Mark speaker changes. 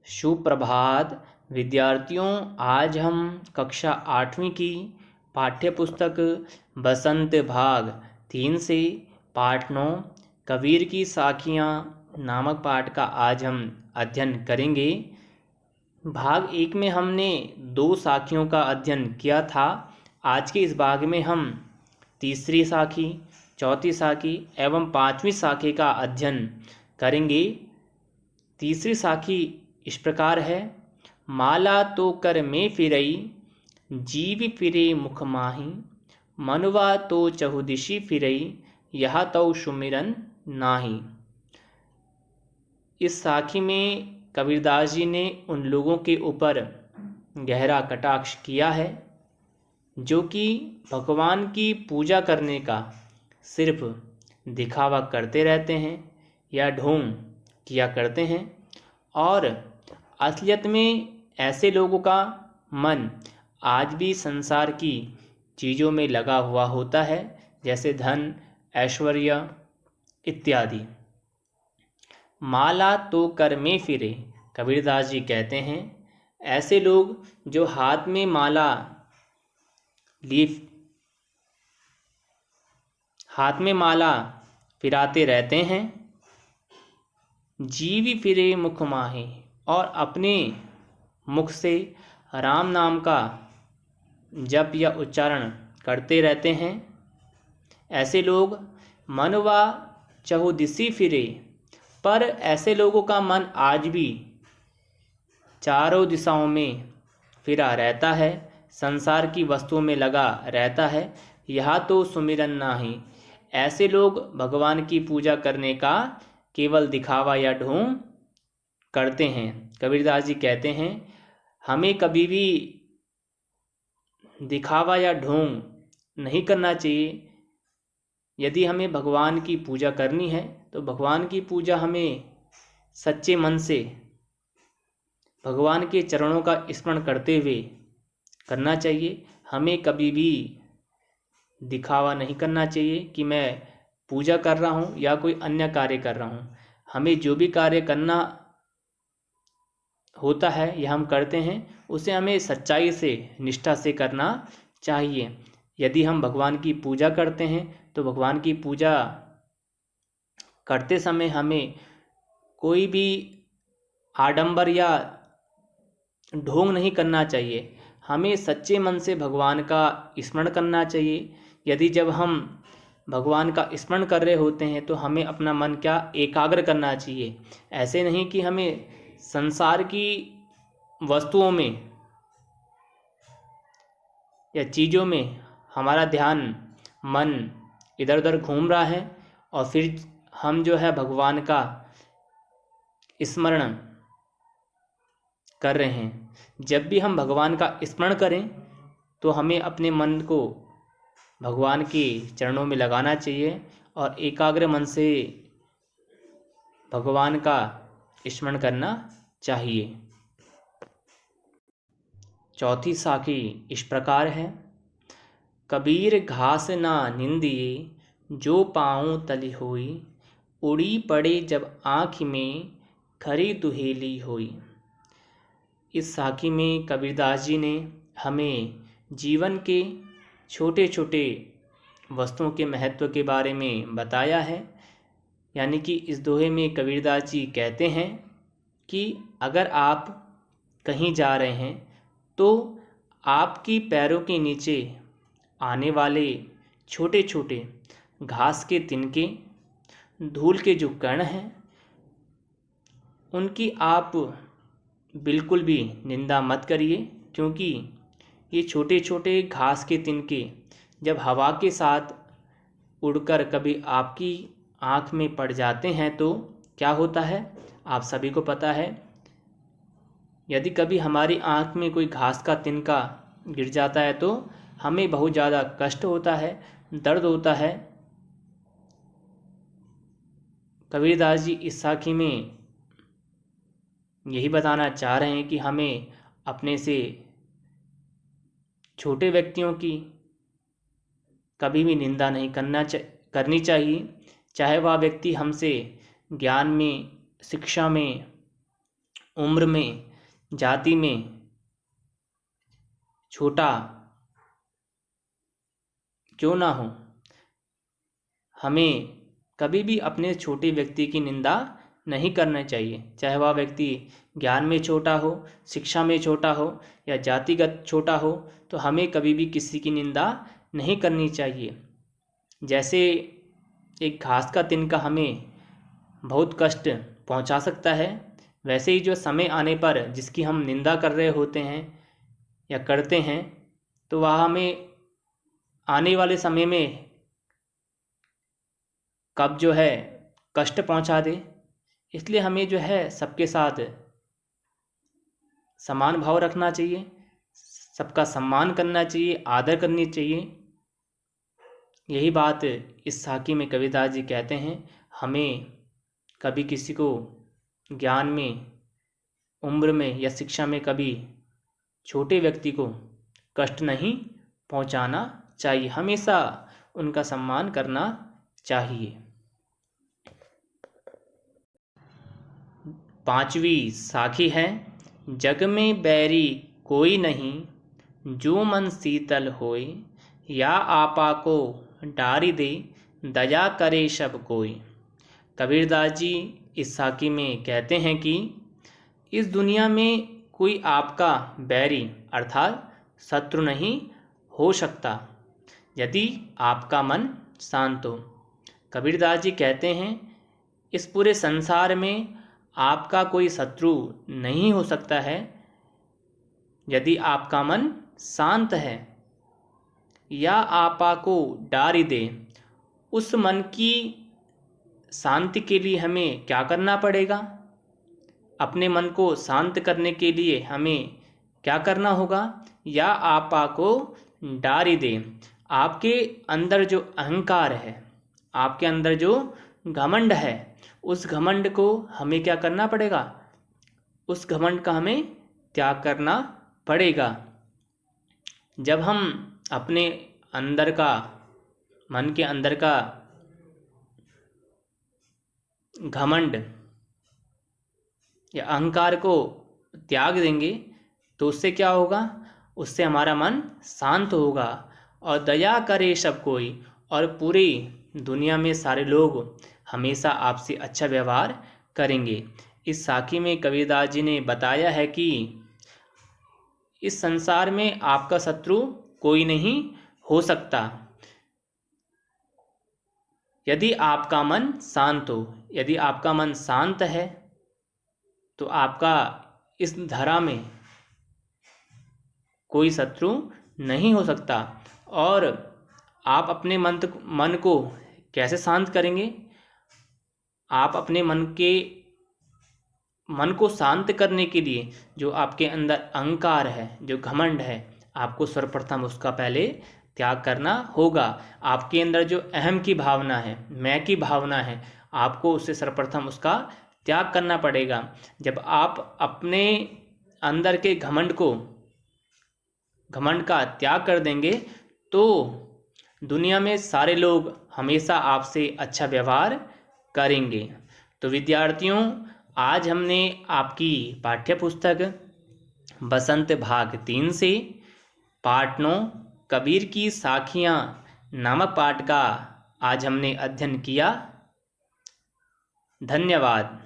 Speaker 1: सुप्रभात विद्यार्थियों। आज हम कक्षा 8वीं की पाठ्यपुस्तक बसंत भाग 3 से पाठ 9 कबीर की साखियाँ नामक पाठ का आज हम अध्ययन करेंगे। भाग 1 में हमने 2 साखियों का अध्ययन किया था। आज के इस भाग में हम तीसरी साखी, चौथी साखी एवं 5वीं साखी का अध्ययन करेंगे। तीसरी साखी इस प्रकार है। माला तो कर में फिरई, जीव फिरे मुख माही, मनुवा तो चहुदिशि फिरई, यह तो सुमिरन नाही। इस साखी में कबीरदास जी ने उन लोगों के ऊपर गहरा कटाक्ष किया है जो कि भगवान की पूजा करने का सिर्फ दिखावा करते रहते हैं या ढोंग किया करते हैं, और असलियत में ऐसे लोगों का मन आज भी संसार की चीज़ों में लगा हुआ होता है, जैसे धन, ऐश्वर्य इत्यादि। माला तो कर में फिरे, कबीरदास जी कहते हैं ऐसे लोग जो हाथ में माला लिए हाथ में माला फिराते रहते हैं, जीव फिरे मुख माहे, और अपने मुख से राम नाम का जप या उच्चारण करते रहते हैं। ऐसे लोग मनवा चहुदिशि फिरे, पर ऐसे लोगों का मन आज भी चारों दिशाओं में फिरा रहता है, संसार की वस्तुओं में लगा रहता है। यह तो सुमिरन नाही, ऐसे लोग भगवान की पूजा करने का केवल दिखावा या ढोंग करते हैं। कबीरदास जी कहते हैं हमें कभी भी दिखावा या ढोंग नहीं करना चाहिए। यदि हमें भगवान की पूजा करनी है तो भगवान की पूजा हमें सच्चे मन से भगवान के चरणों का स्मरण करते हुए करना चाहिए। हमें कभी भी दिखावा नहीं करना चाहिए कि मैं पूजा कर रहा हूँ या कोई अन्य कार्य कर रहा हूँ। हमें जो भी कार्य करना होता है या हम करते हैं उसे हमें सच्चाई से, निष्ठा से करना चाहिए। यदि हम भगवान की पूजा करते हैं तो भगवान की पूजा करते समय हमें कोई भी आडंबर या ढोंग नहीं करना चाहिए। हमें सच्चे मन से भगवान का स्मरण करना चाहिए। यदि जब हम भगवान का स्मरण कर रहे होते हैं तो हमें अपना मन क्या एकाग्र करना चाहिए। ऐसे नहीं कि हमें संसार की वस्तुओं में या चीज़ों में हमारा ध्यान, मन इधर उधर घूम रहा है और फिर हम जो है भगवान का स्मरण कर रहे हैं। जब भी हम भगवान का स्मरण करें तो हमें अपने मन को भगवान के चरणों में लगाना चाहिए और एकाग्र मन से भगवान का स्मरण करना चाहिए। चौथी साखी इस प्रकार है। कबीर घास ना निंदिए, जो पाँव तली होई, उड़ी पड़े जब आँख में, खरी दुहेली होई। इस साखी में कबीरदास जी ने हमें जीवन के छोटे छोटे वस्तुओं के महत्व के बारे में बताया है। यानी कि इस दोहे में कबीरदास जी कहते हैं कि अगर आप कहीं जा रहे हैं तो आपकी पैरों के नीचे आने वाले छोटे छोटे घास के तिनके, धूल के जो कण हैं, उनकी आप बिल्कुल भी निंदा मत करिए, क्योंकि ये छोटे छोटे घास के तिनके जब हवा के साथ उड़कर कभी आपकी आँख में पड़ जाते हैं तो क्या होता है आप सभी को पता है। यदि कभी हमारी आँख में कोई घास का तिनका गिर जाता है तो हमें बहुत ज़्यादा कष्ट होता है, दर्द होता है। कबीरदास जी इस साखी में यही बताना चाह रहे हैं कि हमें अपने से छोटे व्यक्तियों की कभी भी निंदा नहीं करनी चाहिए, चाहे वह व्यक्ति हमसे ज्ञान में, शिक्षा में उम्र में, जाति में छोटा क्यों ना हो, हमें कभी भी अपने छोटे व्यक्ति की निंदा नहीं करना चाहिए। चाहे वह व्यक्ति ज्ञान में छोटा हो, शिक्षा में छोटा हो या जातिगत छोटा हो, तो हमें कभी भी किसी की निंदा नहीं करनी चाहिए। जैसे एक घास का तिनका हमें बहुत कष्ट पहुंचा सकता है, वैसे ही जो समय आने पर जिसकी हम निंदा कर रहे होते हैं या करते हैं, तो वह हमें आने वाले समय में कब जो है कष्ट पहुंचा दे। इसलिए हमें जो है सबके साथ समान भाव रखना चाहिए, सबका सम्मान करना चाहिए, आदर करनी चाहिए। यही बात इस साखी में कबीरदास जी कहते हैं। हमें कभी किसी को ज्ञान में, उम्र में या शिक्षा में कभी छोटे व्यक्ति को कष्ट नहीं पहुंचाना चाहिए, हमेशा उनका सम्मान करना चाहिए। 5वीं साखी है। जग में बैरी कोई नहीं, जो मन शीतल होए, या आपा को डारी दे, दया करे सब कोई। कबीरदास जी इस साखी में कहते हैं कि इस दुनिया में कोई आपका बैरी अर्थात शत्रु नहीं हो सकता यदि आपका मन शांत हो। कबीरदास जी कहते हैं इस पूरे संसार में आपका कोई शत्रु नहीं हो सकता है यदि आपका मन शांत है। या आपा को डारी दे, उस मन की शांति के लिए हमें क्या करना पड़ेगा? अपने मन को शांत करने के लिए हमें क्या करना होगा? या आपा को डारी दे, आपके अंदर जो अहंकार है, आपके अंदर जो घमंड है, उस घमंड को हमें क्या करना पड़ेगा? उस घमंड का हमें त्याग करना पड़ेगा। जब हम अपने अंदर का, मन के अंदर का घमंड या अहंकार को त्याग देंगे तो उससे क्या होगा? उससे हमारा मन शांत होगा और दया करे सब कोई, और पूरी दुनिया में सारे लोग हमेशा आपसे अच्छा व्यवहार करेंगे। इस साखी में कबीरदास जी ने बताया है कि इस संसार में आपका शत्रु कोई नहीं हो सकता यदि आपका मन शांत हो। यदि आपका मन शांत है तो आपका इस धरा में कोई शत्रु नहीं हो सकता। और आप अपने मन को कैसे शांत करेंगे? आप अपने मन को शांत करने के लिए जो आपके अंदर अहंकार है, जो घमंड है, आपको सर्वप्रथम उसका पहले त्याग करना होगा। आपके अंदर जो अहम की भावना है, मैं की भावना है, आपको उससे सर्वप्रथम उसका त्याग करना पड़ेगा। जब आप अपने अंदर के घमंड का त्याग कर देंगे तो दुनिया में सारे लोग हमेशा आपसे अच्छा व्यवहार करेंगे। तो विद्यार्थियों, आज हमने आपकी पाठ्य पुस्तक बसंत भाग 3 से पाठ 9 कबीर की साखियाँ नामक पाठ का आज हमने अध्ययन किया। धन्यवाद।